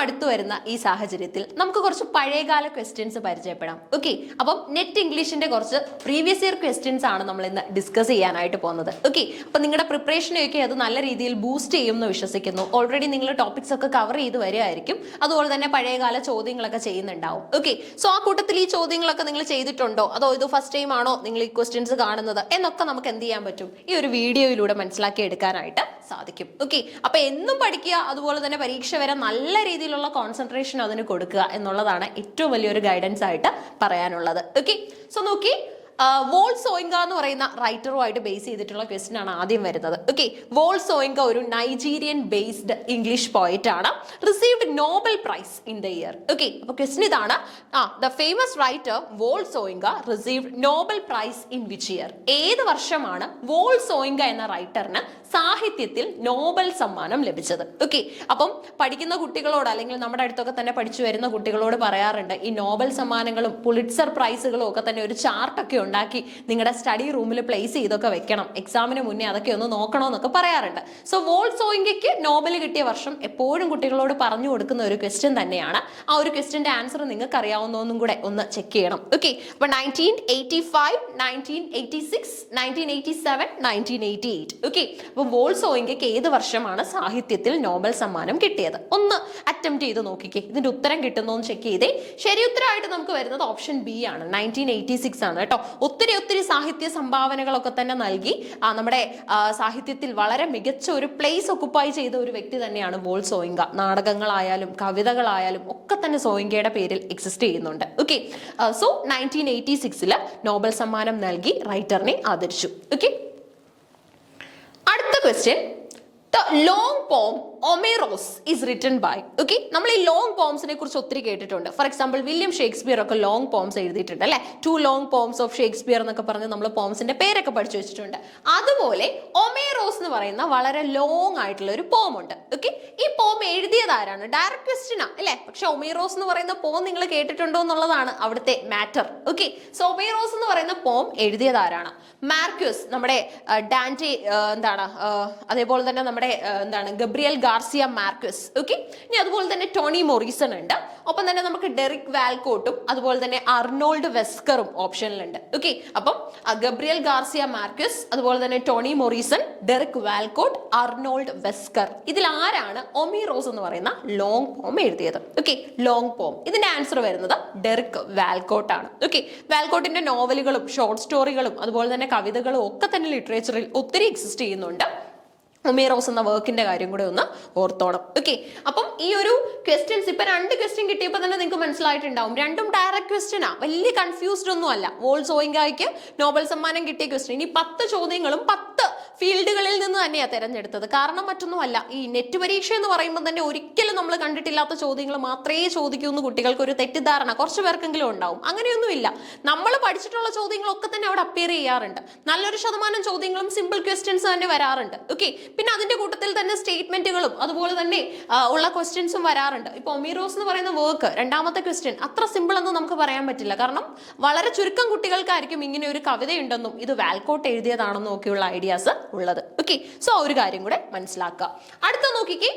അടുത്തു വരുന്ന ഈ സാഹചര്യത്തിൽ നമുക്ക് കുറച്ച് പഴയകാല ക്വസ്റ്റ്യൻസ് പരിചയപ്പെടാം. ഓക്കെ, അപ്പം നെറ്റ് ഇംഗ്ലീഷിന്റെ കുറച്ച് പ്രീവിയസ് ഇയർ ക്വസ്റ്റ്യൻസ് ആണ് നമ്മൾ ഇന്ന് ഡിസ്കസ് ചെയ്യാനായിട്ട് പോകുന്നത്. ഓക്കെ, അപ്പൊ നിങ്ങളുടെ പ്രിപ്പറേഷനെയൊക്കെ അത് നല്ല രീതിയിൽ ബൂസ്റ്റ് ചെയ്യുമെന്ന് വിശ്വസിക്കുന്നു. ഓൾറെഡി നിങ്ങൾ ടോപ്പിക്സ് ഒക്കെ കവർ ചെയ്ത് വരികയായിരിക്കും. അതുപോലെ തന്നെ പഴയകാല ചോദ്യങ്ങളൊക്കെ ചെയ്യുന്നുണ്ടാവും. ഓക്കെ, സോ ആ കൂട്ടത്തിൽ ഈ ചോദ്യങ്ങളൊക്കെ നിങ്ങൾ ചെയ്തിട്ടുണ്ടോ, അതോ ഇത് ഫസ്റ്റ് ടൈം ആണോ നിങ്ങൾ ഈ ക്വസ്റ്റ്യൻസ് കാണുന്നത് എന്നൊക്കെ നമുക്ക് എന്ത് ചെയ്യാൻ പറ്റും, ഈ ഒരു വീഡിയോയിലൂടെ മനസ്സിലാക്കി എടുക്കാനായിട്ട് സാധിക്കും. ഓക്കെ, അപ്പൊ എന്നും പഠിക്കുക, അതുപോലെ തന്നെ പരീക്ഷ വരെ നല്ല രീതിയിലുള്ള കോൺസെൻട്രേഷൻ അതിന് കൊടുക്കുക എന്നുള്ളതാണ് ഏറ്റവും വലിയൊരു ഗൈഡൻസ് ആയിട്ട് പറയാനുള്ളത്. ഓക്കെ, സോ നോക്കി, വോൾസോയിങ്ക എന്ന് പറയുന്ന റൈറ്ററുമായിട്ട് ബേസ് ചെയ്തിട്ടുള്ള ക്വസ്റ്റ്യൻ ആണ് ആദ്യം വരുന്നത്. ഓക്കെ, വോൾസോയിങ്ക ഒരു നൈജീരിയൻ ബേസ്ഡ് ഇംഗ്ലീഷ് പോയറ്റ് ആണ്. Received Nobel prize in the year. Okay, അപ്പൊ ക്വസ്റ്റ്യൻ ഇതാണ്, the famous writer Wole Soyinka received Nobel prize in which year? ഏത് വർഷമാണ് വോൾസോയിങ്ക എന്ന റൈറ്ററിന് സാഹിത്യത്തിൽ നോബൽ സമ്മാനം ലഭിച്ചത്? ഓക്കെ, അപ്പം പഠിക്കുന്ന കുട്ടികളോട് അല്ലെങ്കിൽ നമ്മുടെ അടുത്തൊക്കെ തന്നെ പഠിച്ചു വരുന്ന കുട്ടികളോട് പറയാറുണ്ട്, ഈ നോബൽ സമ്മാനങ്ങളും പുളിറ്റ്സർ പ്രൈസുകളും ഒക്കെ തന്നെ ഒരു ചാർട്ടൊക്കെ ഉണ്ടാക്കി നിങ്ങളുടെ സ്റ്റഡി റൂമിൽ പ്ലേസ് ചെയ്തൊക്കെ വെക്കണം, എക്സാമിന് മുന്നേ അതൊക്കെ ഒന്ന് നോക്കണമെന്നൊക്കെ പറയാറുണ്ട്. സോ വോൾസോയിങ്കയ്ക്ക് നോബൽ കിട്ടിയ വർഷം എപ്പോഴും കുട്ടികളോട് പറഞ്ഞു കൊടുക്കുന്ന ഒരു ക്വസ്റ്റ്യൻ തന്നെയാണ്. ആ ഒരു ക്വസ്റ്റ്യന്റെ ആൻസർ നിങ്ങൾക്ക് അറിയാവുന്നതൊന്നും കൂടെ ഒന്ന് ചെക്ക് ചെയ്യണം. ഓക്കെ, അപ്പൊ 1985, 1986, 1987, 1988. ഓക്കെ, അപ്പൊ വോൾസോയിങ്കയ്ക്ക് ഏത് വർഷമാണ് സാഹിത്യത്തിൽ നോബൽ സമ്മാനം കിട്ടിയത്? ഒന്ന് അറ്റംപ്റ്റ് ചെയ്ത് നോക്കിക്കേ, ഇതിന്റെ ഉത്തരം കിട്ടുന്നോന്ന് ചെക്ക് ചെയ്തേ. ശരി ഉത്തരമായിട്ട് നമുക്ക് വരുന്നത് ഓപ്ഷൻ ബി ആണ്, 1986 ആണ് കേട്ടോ. ഒത്തിരി സാഹിത്യ സംഭാവനകളൊക്കെ തന്നെ നൽകി നമ്മുടെ സാഹിത്യത്തിൽ വളരെ മികച്ച ഒരു പ്ലേസ് ഒക്കുപ്പൈ ചെയ്ത ഒരു വ്യക്തി തന്നെയാണ് വോൾസോയിങ്ക. നാടകങ്ങളായാലും കവിതകളായാലും ഒക്കെ തന്നെ സോയിങ്കയുടെ പേരിൽ എക്സിസ്റ്റ് ചെയ്യുന്നുണ്ട്. ഓക്കെ, സോ 1986 നോബൽ സമ്മാനം നൽകി റൈറ്ററിനെ ആദരിച്ചു. ഓക്കെ, അടുത്ത ക്വസ്റ്റ്യൻ, ദ ലോങ് പോം ഒമേറോസ് ഈസ് റിട്ടൺ ബൈ. ഓക്കെ, നമ്മൾ ഈ ലോങ് പോംസിനെ കുറിച്ച് ഒത്തിരി കേട്ടിട്ടുണ്ട്. ഫോർ എക്സാമ്പിൾ വില്യം ഷേക്സ്പിയർ ഒക്കെ ലോങ് പോംസ് എഴുതിയിട്ടുണ്ട് അല്ലെ, 2 ലോങ് പോംസ് ഓഫ് ഷേക്സ്പിയർ എന്നൊക്കെ പറഞ്ഞ് നമ്മൾ പോംസിന്റെ പേരൊക്കെ പഠിച്ചു വെച്ചിട്ടുണ്ട്. അതുപോലെ ഒമേറോസ് എന്ന് പറയുന്ന വളരെ ലോങ് ആയിട്ടുള്ള ഒരു പോം ഉണ്ട്. ഓക്കെ, ഈ പോം എഴുതിയത് ആരാണ്? ഡയറക്റ്റ് ക്വസ്റ്റ്യൻ അല്ലെ, പക്ഷെ ഒമേറോസ് എന്ന് പറയുന്ന പോം നിങ്ങൾ കേട്ടിട്ടുണ്ടോ എന്നുള്ളതാണ് അവിടുത്തെ മാറ്റർ. ഓക്കെ, സോ ഒമേറോസ് എന്ന് പറയുന്ന പോം എഴുതിയത് ആരാണ്? മാർക്യൂസ്, നമ്മുടെ ഡാന്റേ അതേപോലെ തന്നെ നമ്മുടെ ഗബ്രിയൽ ഗാർസിയ മാർക്വസ്. ഓക്കെ, ഇനി അതുപോലെ തന്നെ ടോണി മൊറീസൺ ഉണ്ട്. ഒപ്പം തന്നെ നമുക്ക് ഡെറിക് വാൽകോട്ടും അതുപോലെ തന്നെ അർണോൾഡ് വെസ്കറും ഓപ്ഷനിലുണ്ട്. ഓക്കെ, അപ്പം ഗബ്രിയൽ ഗാർസിയ മാർക്വസ്, അതുപോലെ തന്നെ ടോണി മൊറീസൺ, ഡെറിക് വാൽകോട്ട്, അർണോൾഡ് വെസ്കർ. ഇതിൽ ആരാണ് ഒമീറോസ് എന്ന് പറയുന്ന ലോങ് പോം എഴുതിയത്? ഓക്കെ, ലോങ് പോം, ഇതിന്റെ ആൻസർ വരുന്നത് ഡെറിക് വാൽകോട്ട് ആണ്. ഓക്കെ, വാൽകോട്ടിന്റെ നോവലുകളും ഷോർട്ട് സ്റ്റോറികളും അതുപോലെ തന്നെ കവിതകളും ഒക്കെ തന്നെ ലിറ്ററേച്ചറിൽ ഒത്തിരി എക്സിസ്റ്റ് ചെയ്യുന്നുണ്ട്. ഒമേറോസ് എന്ന വർക്കിന്റെ കാര്യം കൂടെ ഒന്ന് ഓർത്തോണം. ഓക്കെ, അപ്പം ഈ ഒരു ക്വസ്റ്റ്യൻസ് ഇപ്പൊ 2 ക്വസ്റ്റ്യൻ കിട്ടിയപ്പോൾ തന്നെ നിങ്ങൾക്ക് മനസ്സിലായിട്ടുണ്ടാവും, രണ്ടും ഡയറക്റ്റ് ക്വസ്റ്റ്യനാ, വലിയ കൺഫ്യൂസ്ഡ് ഒന്നും അല്ല. വോൾസോയിങ്കയ്ക്ക് നോബൽ സമ്മാനം കിട്ടിയ ക്വസ്റ്റ്യൻ. ഇനി 10 ചോദ്യങ്ങളും 10 ഫീൽഡുകളിൽ നിന്ന് തന്നെയാണ് തെരഞ്ഞെടുത്തത്. കാരണം മറ്റൊന്നുമല്ല, ഈ നെറ്റ് പരീക്ഷ എന്ന് പറയുമ്പോൾ തന്നെ ഒരിക്കലും നമ്മൾ കണ്ടിട്ടില്ലാത്ത ചോദ്യങ്ങൾ മാത്രമേ ചോദിക്കൂ എന്ന് കുട്ടികൾക്ക് ഒരു തെറ്റിദ്ധാരണ കുറച്ച് പേർക്കെങ്കിലും ഉണ്ടാവും. അങ്ങനെയൊന്നുമില്ല, നമ്മൾ പഠിച്ചിട്ടുള്ള ചോദ്യങ്ങളൊക്കെ തന്നെ അവിടെ അപ്പിയർ ചെയ്യാറുണ്ട്. നല്ലൊരു ശതമാനം ചോദ്യങ്ങളും സിമ്പിൾ ക്വസ്റ്റ്യൻസ് തന്നെ വരാറുണ്ട്. ഓക്കെ, പിന്നെ അതിന്റെ കൂട്ടത്തിൽ തന്നെ സ്റ്റേറ്റ്മെന്റുകളും അതുപോലെ തന്നെ ഉള്ള ക്വസ്റ്റ്യൻസും വരാറുണ്ട്. ഇപ്പൊ ഒമീറോസ് എന്ന് പറയുന്ന വർക്ക്, രണ്ടാമത്തെ ക്വസ്റ്റ്യൻ അത്ര സിമ്പിൾ എന്ന് നമുക്ക് പറയാൻ പറ്റില്ല. കാരണം വളരെ ചുരുക്കം കുട്ടികൾക്കായിരിക്കും ഇങ്ങനെ ഒരു കവിതയുണ്ടെന്നും ഇത് വാൽകോട്ട് എഴുതിയതാണെന്നും ഒക്കെയുള്ള ഐഡിയാസ് ഉള്ളത്. ഓക്കെ, സോ ഒരു കാര്യം കൂടെ മനസ്സിലാക്കുക. അടുത്ത നോക്കിക്കേ,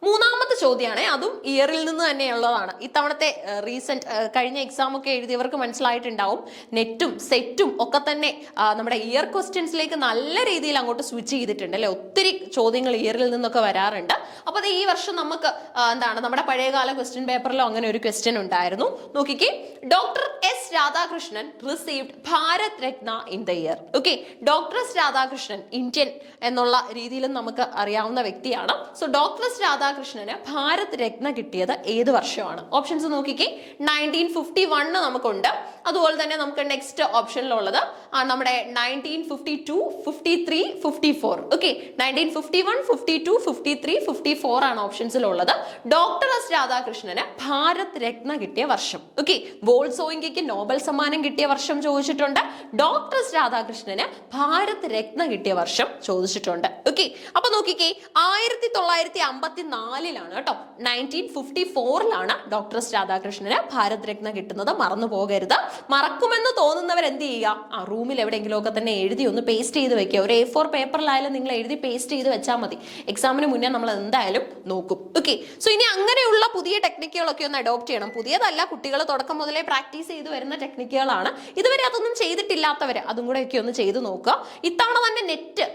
മൂന്നാമത്തെ ചോദ്യമാണ്, അതും ഇയറിൽ നിന്ന് തന്നെയുള്ളതാണ്. ഇത്തവണത്തെ റീസെന്റ് കഴിഞ്ഞ എക്സാം ഒക്കെ എഴുതിയവർക്ക് മനസ്സിലായിട്ടുണ്ടാവും, നെറ്റും സെറ്റും ഒക്കെ തന്നെ നമ്മുടെ ഇയർ ക്വസ്റ്റ്യൻസിലേക്ക് നല്ല രീതിയിൽ അങ്ങോട്ട് സ്വിച്ച് ചെയ്തിട്ടുണ്ട് അല്ലെ. ഒത്തിരി ചോദ്യങ്ങൾ ഇയറിൽ നിന്നൊക്കെ വരാറുണ്ട്. അപ്പൊ അത് ഈ വർഷം നമുക്ക് നമ്മുടെ പഴയകാല ക്വസ്റ്റ്യൻ പേപ്പറിലോ അങ്ങനെ ഒരു ക്വസ്റ്റ്യൻ ഉണ്ടായിരുന്നു. നോക്കിക്കേ, doctor S Radhakrishnan received Bharat Ratna in the year. Okay, doctor S Radhakrishnan Indian എന്നുള്ള രീതിയിലും നമുക്ക് അറിയാവുന്ന വ്യക്തിയാണ്. സോ ഡോക്ടർ എസ് രാധാകൃഷ്ണന് ഭാരത് രത്ന കിട്ടിയത് ഏത് വർഷമാണ്? ഓപ്ഷൻസ് നോക്കിക്കേ, 1951 നമുക്കുണ്ട്. അതുപോലെ തന്നെ നമുക്ക് നെക്സ്റ്റ് ഓപ്ഷനിലുള്ളത് നമ്മുടെ 1952, 53, 54. ഓക്കെ, 1951, 52, 53, 54 ആണ് ഓപ്ഷൻസിലുള്ളത്. ഡോക്ടർ എസ് രാധാകൃഷ്ണന് ഭാരത് രത്ന കിട്ടിയ വർഷം. ഓക്കെ, വോൾസോയിങ്കയ്ക്ക് നോബൽ സമ്മാനം കിട്ടിയ വർഷം ചോദിച്ചിട്ടുണ്ട്. ഡോക്ടർ എസ് രാധാകൃഷ്ണന് ഭാരത് രത്ന കിട്ടിയ വർഷം ചോദിച്ചിട്ടുണ്ട്. ഓക്കെ, അപ്പൊ നോക്കിക്കേ, 1954 1954 കേട്ടോ. 1954 ഡോക്ടർ എസ് രാധാകൃഷ്ണന് ഭാരത് രത്ന കിട്ടുന്നത്. മറന്നു പോകരുത്. മറക്കുമെന്ന് തോന്നുന്നവർ എന്ത് ചെയ്യുക, ആ റൂമിൽ എവിടെയെങ്കിലും ഒക്കെ തന്നെ എഴുതി ഒന്ന് പേസ്റ്റ് ചെയ്ത് വെക്കുക. ഒരു A4 പേപ്പറിലായാലും നിങ്ങൾ എഴുതി പേസ്റ്റ് ചെയ്ത് വെച്ചാൽ മതി. എക്സാമിന് മുന്നേ നമ്മൾ എന്തായാലും നോക്കും. ഓക്കെ, സോ ഇനി അങ്ങനെയുള്ള പുതിയ ടെക്നിക്കുകളൊക്കെ ഒന്ന് അഡോപ്റ്റ് ചെയ്യണം. പുതിയതല്ല, കുട്ടികൾ തുടക്കം മുതലേ പ്രാക്ടീസ് ചെയ്ത് വരുന്ന ടെക്നിക്കുകളാണ്. ഇതുവരെ അതൊന്നും ചെയ്തിട്ടില്ലാത്തവർ അതും കൂടെ ഒക്കെ ഒന്ന് ചെയ്ത് നോക്കുക. ഇത്തവണ തന്നെ നെറ്റ്,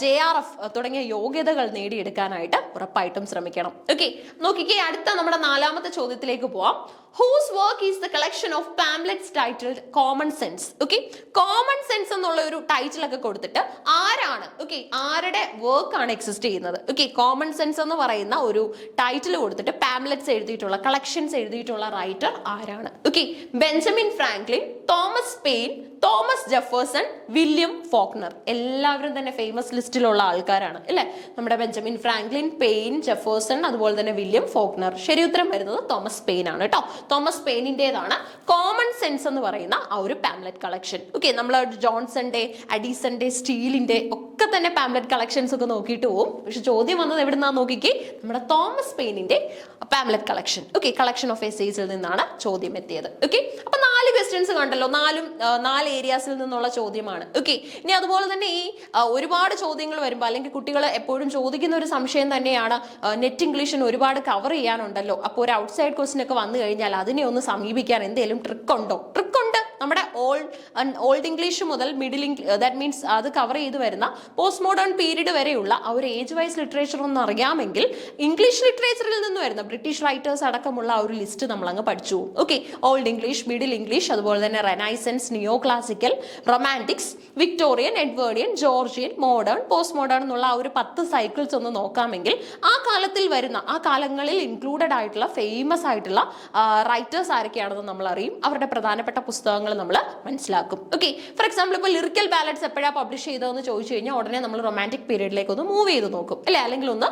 JRF തുടങ്ങിയ യോഗ്യതകൾ നേടിയെടുക്കാനായിട്ട് ഉറപ്പായിട്ടും ശ്രമിക്കണം. ഓക്കെ, നോക്കിക്കേ, അടുത്ത നമ്മുടെ 4ാമത്തെ ചോദ്യത്തിലേക്ക് പോവാം. Whose work is the collection of pamphlets titled Common Sense? Okay, Common Sense എന്നുള്ള ഒരു ടൈറ്റിൽ ഒക്കെ കൊടുത്തിട്ട് ആരാണ്, ഓക്കെ, ആരുടെ വർക്ക് ആണ് എക്സിസ്റ്റ് ചെയ്യുന്നത്? ഓക്കെ, കോമൺ സെൻസ് എന്ന് പറയുന്ന ഒരു ടൈറ്റിൽ കൊടുത്തിട്ട് പാംപ്ലെറ്റ്സ് എഴുതിയിട്ടുള്ള, കളക്ഷൻസ് എഴുതിയിട്ടുള്ള റൈറ്റർ ആരാണ്? Okay, Benjamin Franklin, Thomas pain, Thomas Jefferson, William Faulkner. എല്ലാവരും തന്നെ ഫേമസ് ലിസ്റ്റിലുള്ള ആൾക്കാരാണ് അല്ലെ. നമ്മുടെ ബെഞ്ചമിൻ ഫ്രാങ്ക്ലിൻ, പെയിൻ, ജെഫേഴ്സൺ, അതുപോലെ തന്നെ വില്യം ഫോക്നർ. ശരി ഉത്തരം വരുന്നത് തോമസ് പെയിൻ ആണ് കേട്ടോ. തോമസ് പെയിനിന്റേതാണ് കോമൺ സെൻസ് എന്ന് പറയുന്ന ആ ഒരു പാംപ്ലെറ്റ് കളക്ഷൻ. ഓക്കെ, നമ്മൾ ജോൺസന്റെ, അഡീസന്റെ, സ്റ്റീലിന്റെ ഒക്കെ തന്നെ പാംപ്ലെറ്റ് കളക്ഷൻസ് ഒക്കെ നോക്കിയിട്ട് പോകും. പക്ഷെ ചോദ്യം വന്നത് എവിടുന്നാ നോക്കിക്കേ, നമ്മുടെ തോമസ് പെയിനിന്റെ pamphlet collection. Okay, collection of എസ്സേസിൽ നിന്നാണ് ചോദ്യം എത്തിയത്. ഓക്കെ, അപ്പൊ 4 ക്വസ്റ്റ്യൻസ് കണ്ടല്ലോ. 4 ഏരിയാസിൽ നിന്നുള്ള ചോദ്യമാണ്. ഓക്കെ, ഇനി അതുപോലെ തന്നെ ഈ ഒരുപാട് ചോദ്യങ്ങൾ വരുമ്പോൾ, അല്ലെങ്കിൽ കുട്ടികൾ എപ്പോഴും ചോദിക്കുന്ന ഒരു സംശയം തന്നെയാണ്, നെറ്റ് ഇംഗ്ലീഷിന് ഒരുപാട് കവർ ചെയ്യാനുണ്ടല്ലോ, അപ്പോൾ ഒരു ഔട്ട്സൈഡ് ക്വസ്റ്റ്യൻ ഒക്കെ വന്നു കഴിഞ്ഞാൽ അതിനെ ഒന്ന് സമീപിക്കാൻ എന്തെങ്കിലും ട്രിക്ക് ഉണ്ടോ? ട്രിക്ക് ഉണ്ട്. നമ്മുടെ ഓൾഡ് ഇംഗ്ലീഷ് മുതൽ മിഡിൽ ഇംഗ്ലീഷ്, ദാറ്റ് മീൻസ് അത് കവർ ചെയ്ത് വരുന്ന പോസ്റ്റ് മോഡേൺ പീരീഡ് വരെയുള്ള ആ ഒരു ഏജ് വൈസ് ലിറ്ററേച്ചർ ഒന്ന് അറിയാമെങ്കിൽ ഇംഗ്ലീഷ് ലിറ്ററേച്ചറിൽ നിന്ന് വരുന്ന ബ്രിട്ടീഷ് റൈറ്റേഴ്സ് അടക്കമുള്ള ആ ഒരു ലിസ്റ്റ് നമ്മൾ അങ്ങ് പഠിച്ചു. Okay, old English, middle English, അതുപോലെ തന്നെ റെനൈസൻസ്, നിയോ classical, romantics, Victorian, Edwardian, Georgian, modern, post modern എന്നുള്ള ആ ഒരു 10 സൈക്കിൾസ് ഒന്ന് നോക്കാമെങ്കിൽ ആ കാലത്തിൽ വരുന്ന, ആ കാലങ്ങളിൽ ഇൻക്ലൂഡഡ് ആയിട്ടുള്ള ഫേമസ് ആയിട്ടുള്ള റൈറ്റേഴ്സ് ആരൊക്കെയാണെന്ന് നമ്മൾ അറിയും. അവരുടെ പ്രധാനപ്പെട്ട പുസ്തകങ്ങൾ നമ്മൾ മനസ്സിലാക്കും. ഓക്കെ, ഫോർ എക്സാമ്പിൾ ഇപ്പോൾ ലിറിക്കൽ ബാലഡ്സ് എപ്പോഴാണ് പബ്ലിഷ് ചെയ്തതെന്ന് ചോദിച്ചു കഴിഞ്ഞാൽ ഉടനെ നമ്മൾ റൊമാൻറ്റിക് പീരീഡിലേക്ക് ഒന്ന് മൂവ് ചെയ്ത് നോക്കും അല്ലെ, അല്ലെങ്കിൽ ഒന്ന്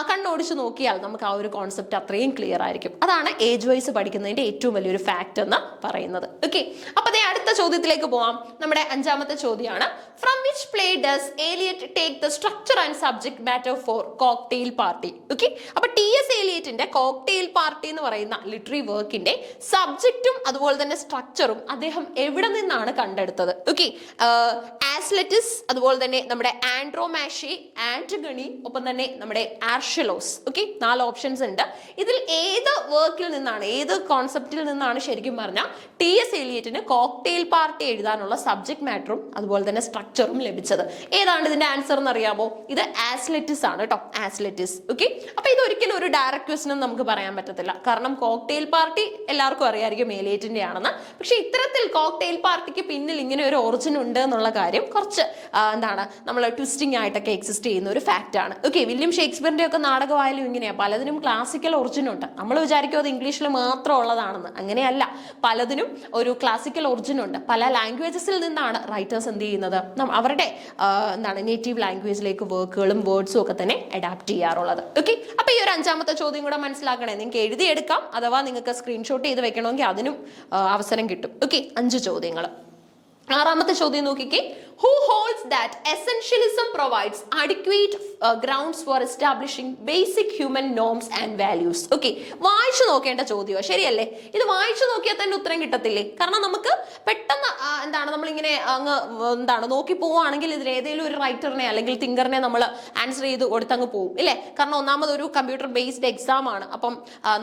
കണ്ണോടിച്ച് നോക്കിയാൽ നമുക്ക് ആ ഒരു കോൺസെപ്റ്റ് അത്രയും ക്ലിയർ ആയിരിക്കും. അതാണ് ഏജ് വൈസ് പഠിക്കുന്നതിന്റെ ഏറ്റവും വലിയൊരു ഫാക്ട് എന്ന് പറയുന്നത്. ഓക്കെ, അപ്പൊ അതേ അടുത്ത ചോദ്യത്തിലേക്ക് പോവാം. നമ്മുടെ 5ാമത്തെ ചോദ്യമാണ്, from which play does allied take the structure and subject matter for cocktail party? Okay, അപ്പൊ TS ഏലിയറ്റിന്റെ കോക്ടെയിൽ പാർട്ടി എന്ന് പറയുന്ന ലിറ്റററി വർക്കിന്റെ സബ്ജക്റ്റും അതുപോലെ തന്നെ സ്ട്രക്ചറും അദ്ദേഹം എവിടെ നിന്നാണ് കണ്ടെടുത്തത്? ഓക്കെ, ആസ്ലെറ്റിസ്, അതുപോലെ തന്നെ നമ്മുടെ ആൻഡ്രോമാഷി, ആന്റഗണി, ഒപ്പം തന്നെ നമ്മുടെ ആർഷലോസ്. ഓക്കെ, 4 ഓപ്ഷൻസ് ഉണ്ട്. ഇതിൽ ഏത് വർക്കിൽ നിന്നാണ്, ഏത് കോൺസെപ്റ്റിൽ നിന്നാണ് ശരിക്കും പറഞ്ഞാൽ TS ഏലിയറ്റിന് കോക്ടെയിൽ പാർട്ടി എഴുതാനുള്ള സബ്ജക്ട് മാറ്ററും അതുപോലെ തന്നെ സ്ട്രക്ചറും ലഭിച്ചത്? ഏതാണ് ഇതിന്റെ ആൻസർ എന്ന് അറിയാമോ? ഇത് ആസ്ലെറ്റിസ് ആണ് കേട്ടോ, ആസ്ലെറ്റിസ്. ഓക്കെ, അപ്പൊ ഇത് ഒരിക്കലും ഒരു ഡയറക്റ്റ് ക്വസ്റ്റൻ നമുക്ക് പറയാൻ പറ്റത്തില്ല. കാരണം കോക്ടെയിൽ പാർട്ടി എല്ലാവർക്കും അറിയാമായിരിക്കും ഏലിയറ്റിന്റെ ആണെന്ന്. പക്ഷെ ഇത്തരത്തിൽ കോക്ടെയിൽ പാർട്ടിക്ക് പിന്നിൽ ഇങ്ങനെ ഒരു ഒറിജിൻ ഉണ്ട് എന്നുള്ള കാര്യം കുറച്ച് എന്താണ് നമ്മൾ ട്വിസ്റ്റിംഗ് ആയിട്ടൊക്കെ എക്സിസ്റ്റ് ചെയ്യുന്ന ഒരു ഫാക്റ്റ് ആണ്. ഓക്കെ, വില്യം ഷേക്സ്പിയറിന്റെ ഒക്കെ നാടകമായാലും ഇങ്ങനെയാണ്, പലതിനും ക്ലാസിക്കൽ ഒറിജിൻ ഉണ്ട്. നമ്മൾ വിചാരിക്കും അത് ഇംഗ്ലീഷിൽ മാത്രം ഉള്ളതാണെന്ന്. അങ്ങനെയല്ല, പലതിനും ഒരു ക്ലാസിക്കൽ ഒറിജിൻ ഉണ്ട്. പല ലാംഗ്വേജസിൽ നിന്നാണ് റൈറ്റേഴ്സ് എന്ത് ചെയ്യുന്നത്, അവരുടെ എന്താണ് നേറ്റീവ് ലാംഗ്വേജിലേക്ക് വർക്കുകളും വേർഡ്സും ഒക്കെ തന്നെ അഡാപ്റ്റ് ചെയ്യാറുള്ളത്. ഓക്കെ, അപ്പൊ ഈ ഒരു 5ാമത്തെ ചോദ്യം കൂടെ മനസ്സിലാക്കണേ. നിങ്ങൾക്ക് എഴുതിയെടുക്കാം, അഥവാ നിങ്ങൾക്ക് സ്ക്രീൻഷോട്ട് ചെയ്ത് വെക്കണമെങ്കിൽ അതിനും അവസരം കിട്ടും. ഓക്കെ, 5 ചോദ്യങ്ങൾ. 6ാമത്തെ ചോദ്യം നോക്കിക്കേ. Who holds that essentialism provides adequate grounds for establishing basic human norms and values? Okay, വായിച്ചു നോക്കേണ്ട ചോദ്യമാണ്, ശരിയല്ലേ? ഇത് വായിച്ചു നോക്കിയാൽ തന്നെ ഉത്തരം കിട്ടത്തില്ലേ? കാരണം നമുക്ക് പെട്ടെന്ന് എന്താണ് നമ്മളിങ്ങനെ അങ്ങ് എന്താണ് നോക്കി പോവുകയാണെങ്കിൽ ഇതിൽ ഏതെങ്കിലും ഒരു റൈറ്ററിനെ അല്ലെങ്കിൽ തിങ്കറിനെ നമ്മൾ ആൻസർ ചെയ്ത് കൊടുത്തങ്ങ് പോകും ഇല്ലേ? കാരണം ഒന്നാമത് ഒരു കമ്പ്യൂട്ടർ ബേസ്ഡ് എക്സാം ആണ്. അപ്പം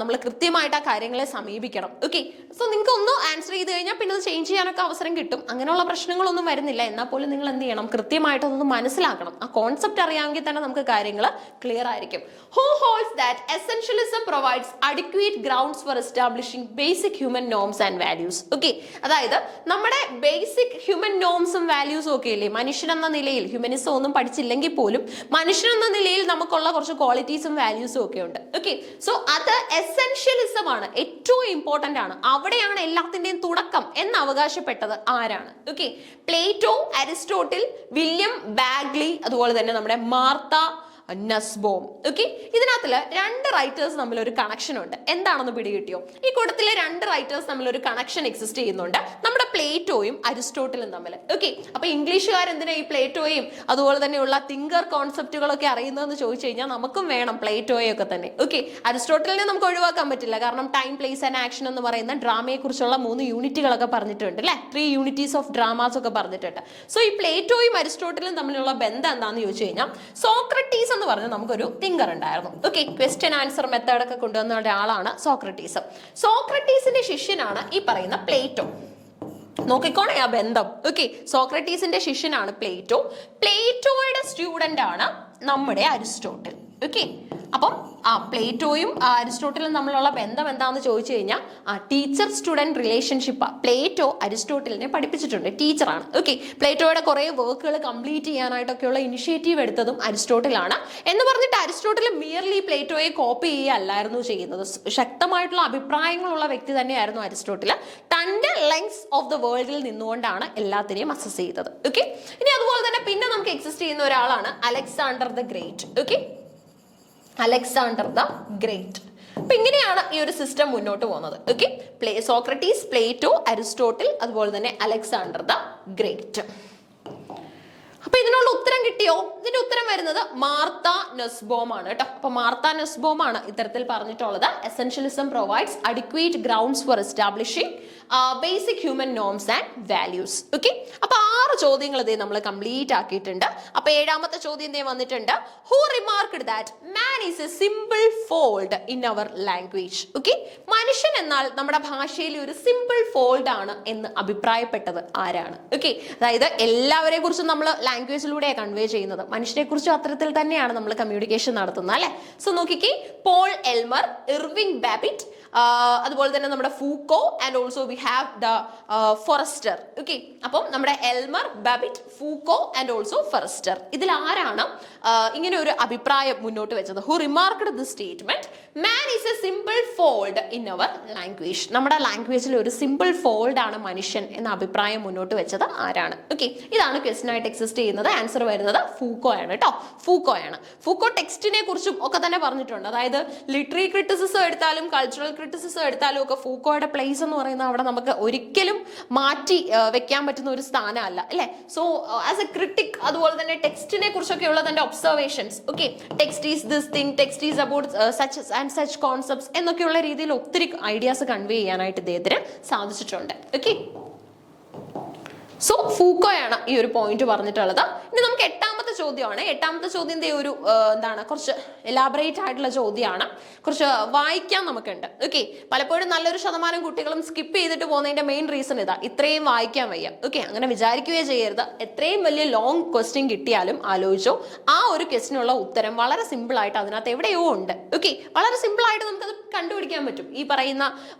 നമ്മൾ കൃത്യമായിട്ട് ആ കാര്യങ്ങളെ സമീപിക്കണം. ഓക്കെ, സോ നിങ്ങൾക്ക് ഒന്ന് ആൻസർ ചെയ്ത് കഴിഞ്ഞാൽ പിന്നെ അത് ചേഞ്ച് ചെയ്യാനൊക്കെ അവസരം കിട്ടും. അങ്ങനെയുള്ള പ്രശ്നങ്ങളൊന്നും വരുന്നില്ല. എന്നാൽ പോലും നിങ്ങൾ എന്ത് ചെയ്യണം, കൃത്യമായിട്ട് അതൊന്ന് മനസ്സിലാക്കണം. ആ കോൺസെപ്റ്റ് അറിയാമെങ്കിൽ തന്നെ നമുക്ക് കാര്യങ്ങൾ ക്ലിയർ ആയിരിക്കും. Who holds that essentialism provides adequate grounds for establishing basic human norms and values? Okay, അതായത് നമ്മുടെ ബേസിക് ഹ്യൂമൻ നോംസും വാല്യൂസും ഒക്കെ ഇല്ലേ, മനുഷ്യനെന്ന നിലയിൽ, ഹ്യൂമനിസം ഒന്നും പഠിച്ചില്ലെങ്കിൽ പോലും മനുഷ്യനെന്ന നിലയിൽ നമുക്കുള്ള കുറച്ച് ക്വാളിറ്റീസും വാല്യൂസും ഒക്കെ ഉണ്ട്. ഓക്കെ, സോ അത് എസെൻഷ്യലിസം ആണ്, ഏറ്റവും ഇമ്പോർട്ടന്റ് ആണ്. അവിടെയാണ് എല്ലാത്തിന്റെയും തുടക്കം എന്ന് അവകാശപ്പെട്ടത് ആരാണ്? Okay, Plato, Aristotle, William Bagley, അതുപോലെ തന്നെ നമ്മുടെ മാർത്ത നസ്ബോം. ഓക്കെ, ഇതിനകത്തില് 2 റൈറ്റേഴ്സ് തമ്മിൽ ഒരു കണക്ഷൻ ഉണ്ട്. എന്താണെന്ന് പിടികിട്ടിയോ? ഈ കൂട്ടത്തിലെ 2 റൈറ്റേഴ്സ് തമ്മിൽ ഒരു കണക്ഷൻ എക്സിസ്റ്റ് ചെയ്യുന്നുണ്ട്. നമ്മുടെ പ്ലേറ്റോയും അരിസ്റ്റോട്ടിലും തമ്മിൽ. ഓക്കെ, അപ്പൊ ഇംഗ്ലീഷുകാർ എന്തിനാ ഈ പ്ലേറ്റോയും അതുപോലെ തന്നെയുള്ള തിങ്കർ കോൺസെപ്റ്റുകളൊക്കെ അറിയുന്നതെന്ന് ചോദിച്ചു കഴിഞ്ഞാൽ നമുക്കും വേണം പ്ലേറ്റോയൊക്കെ തന്നെ. ഓക്കെ, അരിസ്റ്റോട്ടലിനെ നമുക്ക് ഒഴിവാക്കാൻ പറ്റില്ല, കാരണം ടൈം, പ്ലേസ് ആൻഡ് ആക്ഷൻ എന്ന് പറയുന്ന ഡ്രാമയെ കുറിച്ചുള്ള 3 യൂണിറ്റുകളൊക്കെ പറഞ്ഞിട്ടുണ്ട് അല്ലെ, 3 യൂണിറ്റീസ് ഓഫ് ഡ്രാമാസ് ഒക്കെ പറഞ്ഞിട്ടുണ്ട്. സോ ഈ പ്ലേറ്റോയും അരിസ്റ്റോട്ടലും തമ്മിലുള്ള ബന്ധം എന്താണെന്ന് ചോദിച്ചു കഴിഞ്ഞാൽ, സോക്രട്ടീസ് എന്ന് പറഞ്ഞ നമുക്കൊരു തിങ്കർ ഉണ്ടായിരുന്നു. ഓക്കെ, ക്വസ്റ്റ്യൻ ആൻസർ മെത്തേഡ് ഒക്കെ കൊണ്ടുവന്ന ഒരാളാണ് സോക്രട്ടീസ്. സോക്രട്ടീസിന്റെ ശിഷ്യനാണ് ഈ പറയുന്ന പ്ലേറ്റോ. നോക്കിക്കോണേ ആ ബന്ധം. ഓക്കെ, സോക്രട്ടീസിന്റെ ശിഷ്യനാണ് പ്ലേറ്റോ. പ്ലേറ്റോയുടെ സ്റ്റുഡന്റ് ആണ് നമ്മുടെ അരിസ്റ്റോട്ടിൽ. ഓക്കെ, അപ്പം പ്ലേറ്റോയും അരിസ്റ്റോട്ടിലും തമ്മിലുള്ള ബന്ധം എന്താണെന്ന് ചോദിച്ചു കഴിഞ്ഞാൽ ടീച്ചർ സ്റ്റുഡന്റ് റിലേഷൻഷിപ്പ്. പ്ലേറ്റോ അരിസ്റ്റോട്ടിലിനെ പഠിപ്പിച്ചിട്ടുണ്ട്, ടീച്ചറാണ്. ഓക്കെ, പ്ലേറ്റോയുടെ കുറെ വർക്കുകൾ കംപ്ലീറ്റ് ചെയ്യാനായിട്ടൊക്കെയുള്ള ഇനിഷ്യേറ്റീവ് എടുത്തതും അരിസ്റ്റോട്ടിലാണ്. എന്ന് പറഞ്ഞിട്ട് അരിസ്റ്റോട്ടിൽ മിയർലി പ്ലേറ്റോയെ കോപ്പി ചെയ്യുകയല്ലായിരുന്നു ചെയ്യുന്നത്. ശക്തമായിട്ടുള്ള അഭിപ്രായങ്ങളുള്ള വ്യക്തി തന്നെയായിരുന്നു അരിസ്റ്റോട്ടിൽ. തന്റെ ലെങ്സ് ഓഫ് ദ വേൾഡിൽ നിന്നുകൊണ്ടാണ് എല്ലാത്തിനെയും അസസ് ചെയ്തത്. ഓക്കെ, ഇനി അതുപോലെ തന്നെ പിന്നെ നമുക്ക് എക്സിസ്റ്റ് ചെയ്യുന്ന ഒരാളാണ് Alexander the great. Okay, Alexander the great. അപ്പൊ ഇങ്ങനെയാണ് ഈ ഒരു സിസ്റ്റം മുന്നോട്ട് പോകുന്നത്. ഓക്കെ, സോക്രട്ടീസ്, പ്ലേറ്റോ, അരിസ്റ്റോട്ടിൽ, അതുപോലെ തന്നെ അലക്സാണ്ടർ ദ ഗ്രേറ്റ്. അപ്പൊ ഇതിനുള്ള ഉത്തരം കിട്ടിയോ? ഇതിന്റെ ഉത്തരം വരുന്നത് മാർത്ത നുസ്ബോം ആണ് കേട്ടോ. അപ്പൊ മാർത്ത നുസ്ബോം ആണ് ഇത്തരത്തിൽ പറഞ്ഞിട്ടുള്ളത്. Essentialism provides adequate grounds for establishing basic human norms and values. Okay, അപ്പൊ 6 ചോദ്യങ്ങൾ ഇതേ നമ്മൾ കംപ്ലീറ്റ് ആക്കിയിട്ടുണ്ട്. അപ്പൊ 7ാമത്തെ ചോദ്യം ഇതേ വന്നിട്ടുണ്ട്. Who remarked that man is a simple fold in our language. Okay, മനുഷ്യൻ എന്നാൽ നമ്മുടെ ഭാഷയിൽ ഒരു സിമ്പിൾ ഫോൾഡ് ആണ് എന്ന് അഭിപ്രായപ്പെട്ടത് ആരാണ്? ഓക്കെ, അതായത് എല്ലാവരെ കുറിച്ചും നമ്മൾ ലാംഗ്വേജിലൂടെയാണ് കൺവേ ചെയ്യുന്നത്. മനുഷ്യനെ കുറിച്ചും അത്തരത്തിൽ തന്നെയാണ് നമ്മൾ കമ്മ്യൂണിക്കേഷൻ നടത്തുന്നത് അല്ലെ. സോ നോക്കിക്കേ, പോൾ എൽമർ, ഇർവിംഗ് ബാബിറ്റ്, അതുപോലെ തന്നെ നമ്മുടെ Foucault and also we have the Forster. Okay, അപ്പം നമ്മുടെ Elmer, Babbitt, Foucault and also Forster, ഇതിൽ ആരാണ് ഇങ്ങനെ ഒരു അഭിപ്രായം മുന്നോട്ട് വെച്ചത്? Who remarked the statement man is a simple fold in our language. നമ്മുടെ ലാംഗ്വേജിൽ ഒരു സിമ്പിൾ ഫോൾഡ് ആണ് മനുഷ്യൻ എന്ന അഭിപ്രായം മുന്നോട്ട് വെച്ചത് ആരാണ്? ഓക്കെ, ഇതാണ് ക്വസ്റ്റൻ ആയിട്ട് എക്സിസ്റ്റ് ചെയ്യുന്നത്. ആൻസർ വരുന്നത് ഫൂക്കോ ആണ് കേട്ടോ. ഫൂക്കോ ആണ്. ഫൂക്കോ ടെക്സ്റ്റിനെ കുറിച്ചും ഒക്കെ തന്നെ പറഞ്ഞിട്ടുണ്ട്. അതായത് ലിറ്റററി ക്രിറ്റിസിസം എടുത്താലും കൾച്ചറൽ ക്രിറ്റിസിസം എടുത്താലും ഒക്കെ ഫൂക്കോയുടെ പ്ലേസ് എന്ന് പറയുന്നത് അവിടെ നമുക്ക് ഒരിക്കലും മാറ്റി വെക്കാൻ പറ്റുന്ന ഒരു സ്ഥാനമല്ല അല്ലെ. സോ ആസ് എ ക്രിട്ടിക്, അതുപോലെ തന്നെ ടെക്സ്റ്റിനെ കുറിച്ചൊക്കെയുള്ള തന്റെ observations, okay, text is this thing, text is about such and such concepts എന്നൊക്കെയുള്ള രീതിയിൽ ഒത്തിരി ഐഡിയാസ് കൺവേ ചെയ്യാനായിട്ട് ഇദ്ദേഹത്തിന് സാധിച്ചിട്ടുണ്ട്. ഓക്കെ, സോ ഫൂക്കോയാണ് ഈ ഒരു പോയിന്റ് പറഞ്ഞിട്ടുള്ളത്. ഇനി നമുക്ക് 8ാമത്തെ ചോദ്യമാണ്. 8ാമത്തെ ചോദ്യം ഒരു എന്താണ്, കുറച്ച് എലാബറേറ്റ് ആയിട്ടുള്ള ചോദ്യമാണ്, കുറച്ച് വായിക്കാൻ നമുക്കുണ്ട്. ഓക്കെ, പലപ്പോഴും നല്ലൊരു ശതമാനം കുട്ടികളും സ്കിപ്പ് ചെയ്തിട്ട് പോകുന്നതിന്റെ മെയിൻ റീസൺ ഇതാ, ഇത്രയും വായിക്കാൻ വയ്യ. ഓക്കെ, അങ്ങനെ വിചാരിക്കുകയേ ചെയ്യരുത്. എത്രയും വലിയ ലോങ് ക്വസ്റ്റ്യൻ കിട്ടിയാലും ആലോചിച്ചോ, ആ ഒരു ക്വസ്റ്റിനുള്ള ഉത്തരം വളരെ സിമ്പിൾ ആയിട്ട് അതിനകത്ത് എവിടെയോ ഉണ്ട്. ഓക്കെ, വളരെ സിമ്പിൾ ആയിട്ട് നമുക്കത് കണ്ടുപിടിക്കാൻ പറ്റും. ഈ പറയുന്ന